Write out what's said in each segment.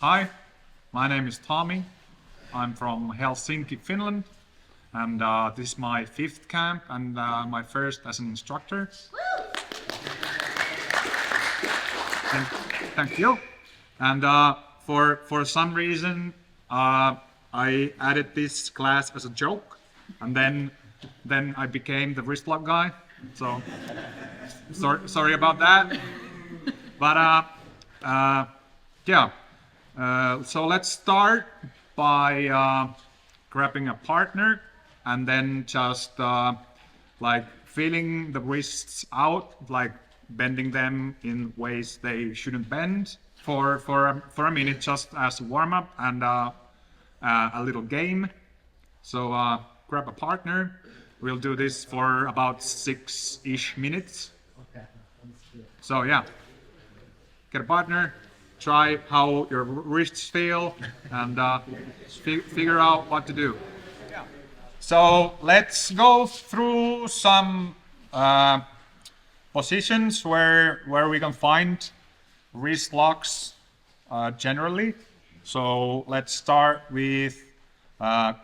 Hi, my name is Tommi. I'm from Helsinki, Finland, and this is my 5th camp and my first as an instructor. Thank you. And for some reason, I added this class as a joke, and then I became the wrist lock guy. So sorry about that. But yeah. So let's start by grabbing a partner and then just like feeling the wrists out, like bending them in ways they shouldn't bend for a minute, just as a warm-up and a little game. So grab a partner. We'll do this for about 6-ish minutes. So yeah, get a partner. Try how your wrists feel and figure out what to do. So let's go through some positions where we can find wrist locks generally. So let's start with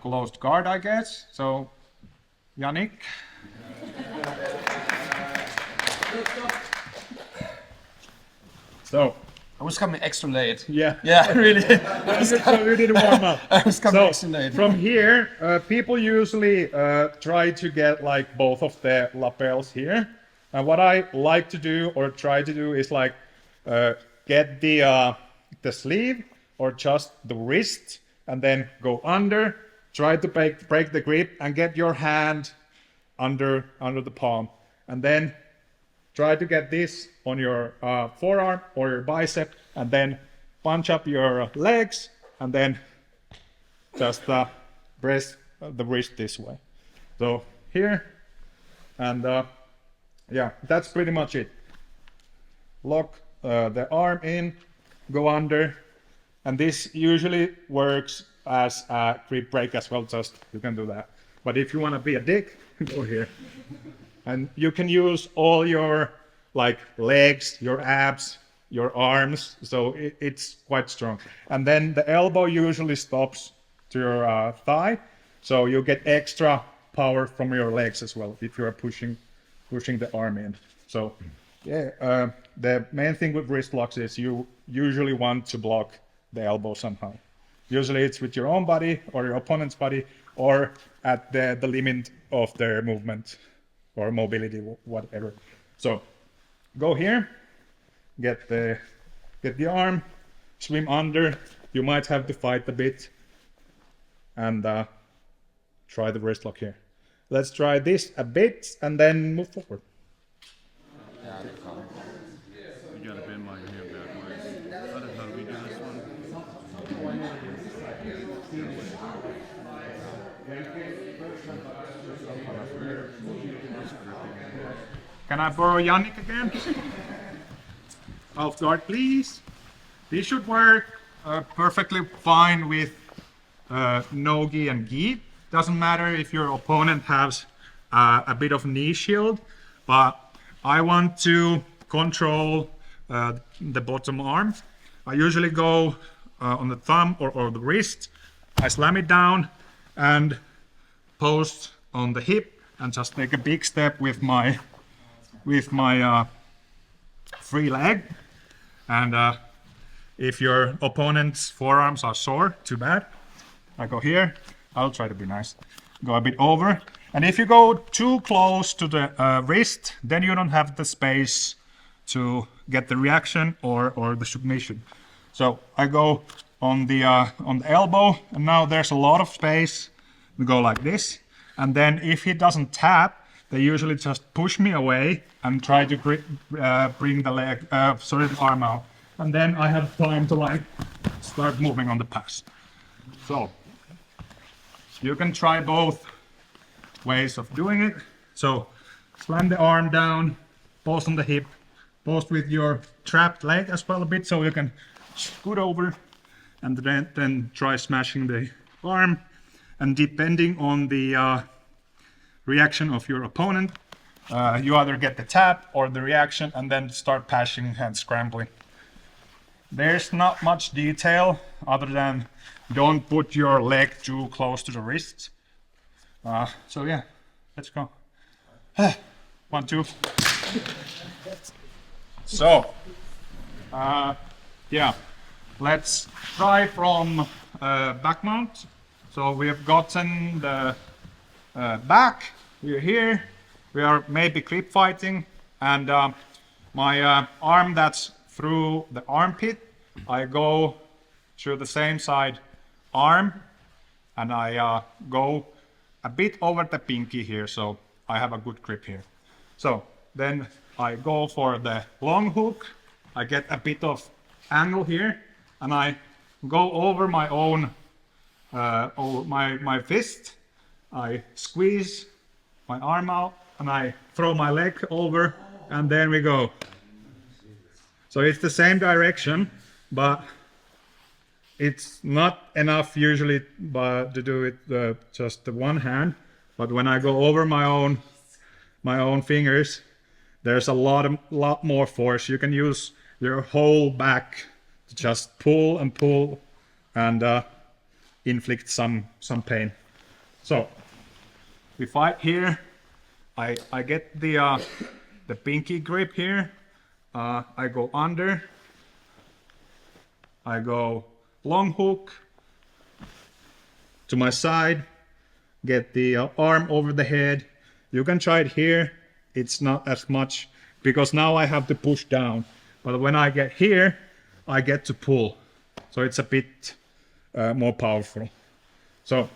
closed guard, I guess. So Yannick. So I was coming extra late. yeah, really. so you did a warm up. I was coming extra late. From here, people usually try to get like both of the lapels here. And what I like to do or try to do is like get the sleeve or just the wrist and then go under. Try to break the grip and get your hand under the palm, and then try to get this on your forearm or your bicep, and then punch up your legs, and then just press the wrist this way. So here, and yeah, that's pretty much it. Lock the arm in, go under, and this usually works as a grip break as well, just you can do that. But if you want to be a dick, go here. And you can use all your like legs, your abs, your arms, so it's quite strong. And then the elbow usually stops to your thigh, so you get extra power from your legs as well if you're pushing the arm in. So yeah, the main thing with wrist locks is you usually want to block the elbow somehow. Usually it's with your own body or your opponent's body, or at the limit of their movement or mobility, whatever. So go here, get the arm, swim under. You might have to fight a bit, and try the wrist lock here. Let's try this a bit and then move forward. You gotta bend my hand backwards. How the hell do we do this one? Can I borrow Yannick again? Off guard, please. This should work perfectly fine with no gi and gi. Doesn't matter if your opponent has a bit of knee shield, but I want to control the bottom arm. I usually go on the thumb or the wrist. I slam it down and post on the hip and just take a big step with my free leg. And if your opponent's forearms are sore, too bad. I go here. I'll try to be nice. Go a bit over. And if you go too close to the wrist, then you don't have the space to get the reaction or the submission. So I go on the elbow, and now there's a lot of space. We go like this, and then if he doesn't tap, they usually just push me away and try to bring the arm out, and then I have time to like start moving on the pass. So you can try both ways of doing it. So slam the arm down, post on the hip, post with your trapped leg as well a bit, so you can scoot over, and then try smashing the arm. And depending on the reaction of your opponent, you either get the tap or the reaction and then start passing and scrambling. there's not much detail other than don't put your leg too close to the wrist. So yeah, let's go. 1, 2. So, yeah, let's try from back mount. So we have gotten the back, we're here, we are maybe clip fighting, and my arm that's through the armpit, I go through the same side arm, and I go a bit over the pinky here, so I have a good grip here. So then I go for the long hook, I get a bit of angle here, and I go over my own over my fist, I squeeze my arm out, and I throw my leg over, and then we go. So it's the same direction, but it's not enough usually to do it just the one hand. But when I go over my own fingers, there's a lot more force. You can use your whole back to just pull and pull and inflict some pain. So we fight here. I get the pinky grip here. I go under. I go long hook to my side. Get the arm over the head. You can try it here. It's not as much because now I have to push down. But when I get here, I get to pull. So it's a bit more powerful. So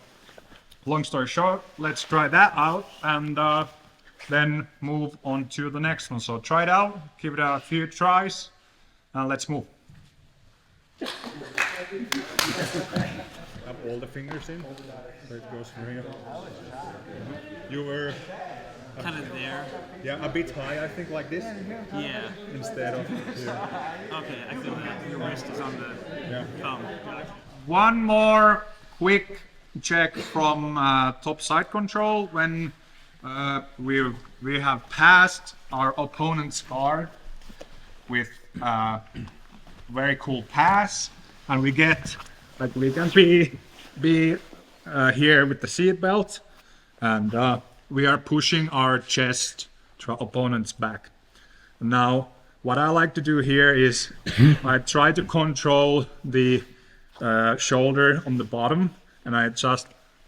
long story short, let's try that out and then move on to the next one. So try it out, give it a few tries, and let's move. Have all the fingers in, so it goes from here. You were kind of there. yeah, a bit high, I think, like this, Yeah. instead of here. Okay, I feel that. Your wrist is on the thumb. One more quick check from top side control when we have passed our opponent's guard with very cool pass, and we get like we can be here with the seat belt, and we are pushing our chest to our opponent's back. Now what I like to do here is I try to control the shoulder on the bottom, and I just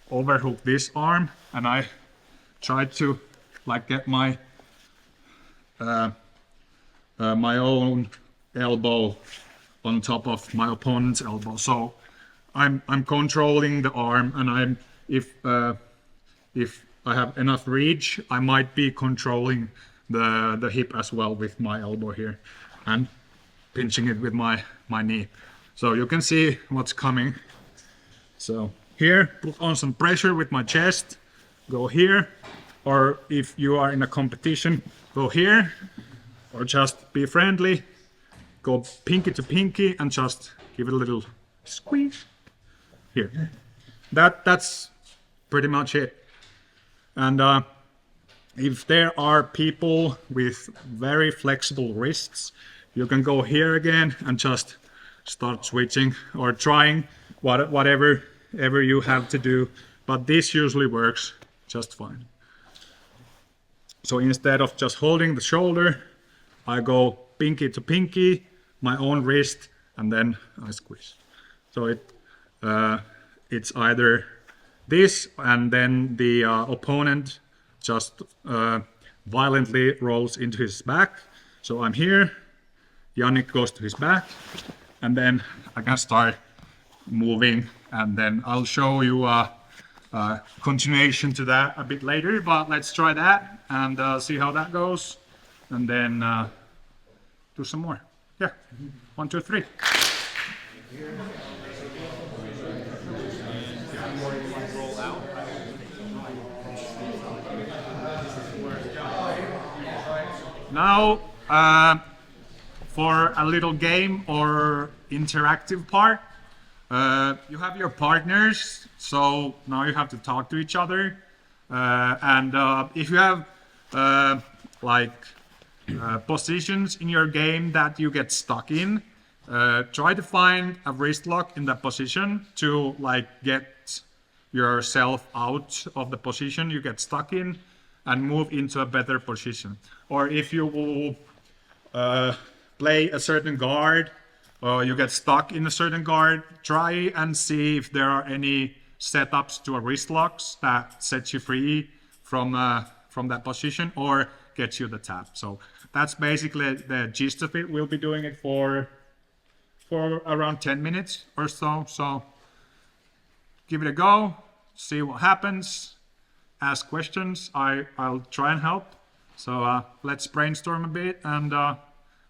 overhook this arm, and I try to like get my my own elbow on top of my opponent's elbow. So I'm controlling the arm, and if I have enough reach, I might be controlling the hip as well with my elbow here and pinching it with my knee. So you can see what's coming. So here, put on some pressure with my chest, go here, or if you are in a competition, go here, or just be friendly, go pinky to pinky and just give it a little squeeze here. That's pretty much it. And if there are people with very flexible wrists, you can go here again and just start switching or trying whatever you have to do, but this usually works just fine. So instead of just holding the shoulder, I go pinky to pinky, my own wrist, and then I squeeze. So it's either this, and then the opponent just violently rolls into his back. So I'm here, Yannick goes to his back, and then I can start moving, and then I'll show you a continuation to that a bit later, but let's try that and see how that goes, and then do some more. Yeah, 1, 2, 3. Now, for a little game or interactive part, you have your partners, so now you have to talk to each other. And if you have positions in your game that you get stuck in, try to find a wrist lock in that position to like get yourself out of the position you get stuck in and move into a better position. Or if you will play a certain guard or you get stuck in a certain guard, try and see if there are any setups to a wrist locks that sets you free from that position or gets you the tap. So that's basically the gist of it. We'll be doing it for around 10 minutes or so. So give it a go, see what happens, ask questions. I'll try and help. So let's brainstorm a bit and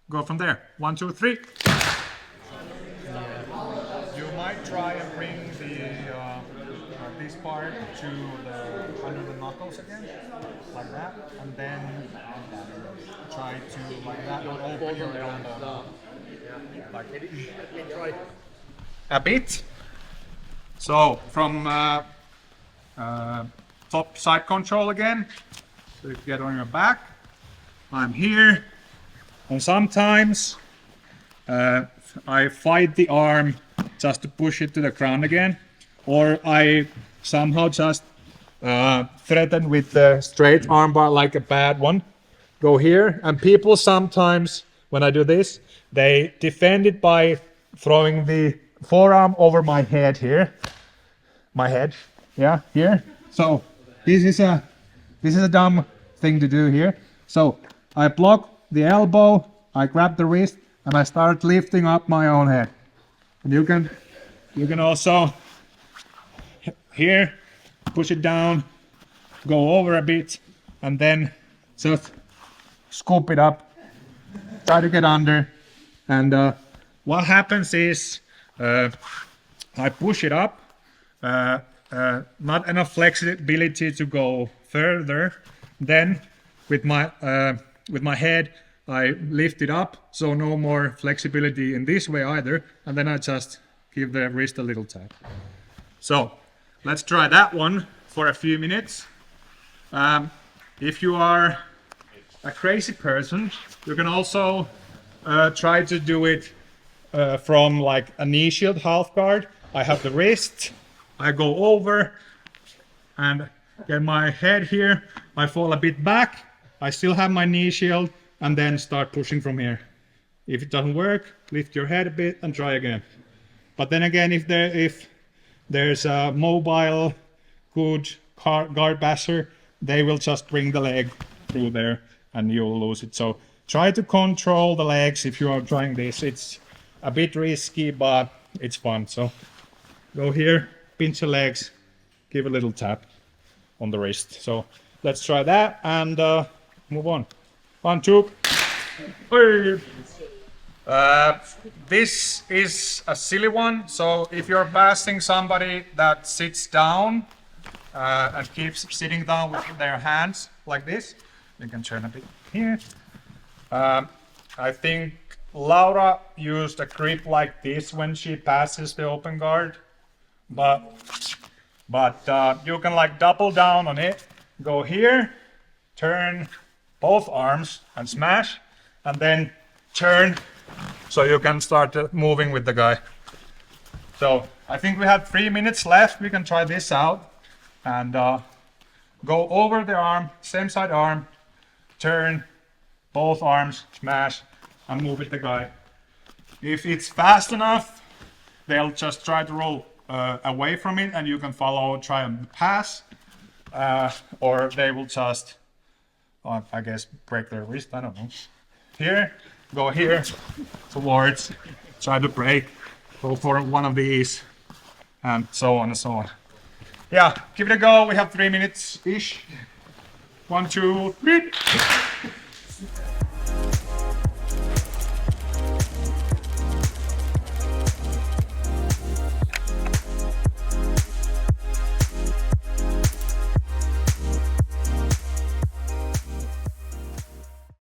go from there. 1, 2, 3. You might try and bring this part to under the knuckles again, like that, and then try to like that open your elbow, like a bit. So from top side control again. So you get on your back. I'm here, and sometimes I fight the arm just to push it to the ground again, or I somehow just threaten with the straight arm bar like a bad one. Go here, and people sometimes, when I do this, they defend it by throwing the forearm over my head here. My head, yeah, here. So this is a dumb thing to do here. So I block the elbow, I grab the wrist, and I start lifting up my own head. And you can also here push it down, go over a bit, and then just scoop it up, try to get under. And what happens is I push it up, not enough flexibility to go further. Then with my head I lift it up, so no more flexibility in this way either, and then I just give the wrist a little tap. So let's try that one for a few minutes. If you are a crazy person, you can also try to do it from like a knee shield half guard. I have the wrist, I go over and get my head here, I fall a bit back, I still have my knee shield, and then start pushing from here. If it doesn't work, lift your head a bit and try again. But then again, if there's a mobile, good guard basher, they will just bring the leg through there and you'll lose it. So try to control the legs if you are trying this. It's a bit risky, but it's fun. So go here, pinch the legs, give a little tap on the wrist. So let's try that and move on. 1, 2. This is a silly one. So if you're passing somebody that sits down and keeps sitting down with their hands like this, you can turn a bit here. I think Laura used a grip like this when she passes the open guard, but you can like double down on it, go here, turn both arms and smash, and then turn so you can start moving with the guy. So I think we have 3 minutes left. We can try this out and go over the arm, same side arm, turn both arms, smash, and move with the guy. If it's fast enough, they'll just try to roll away from it and you can follow, try and pass, or they will just I guess break their wrist, I don't know. Here, go here, towards, try to break, go for one of these, and so on and so on. Yeah, give it a go, we have 3 minutes-ish. 1, 2, 3.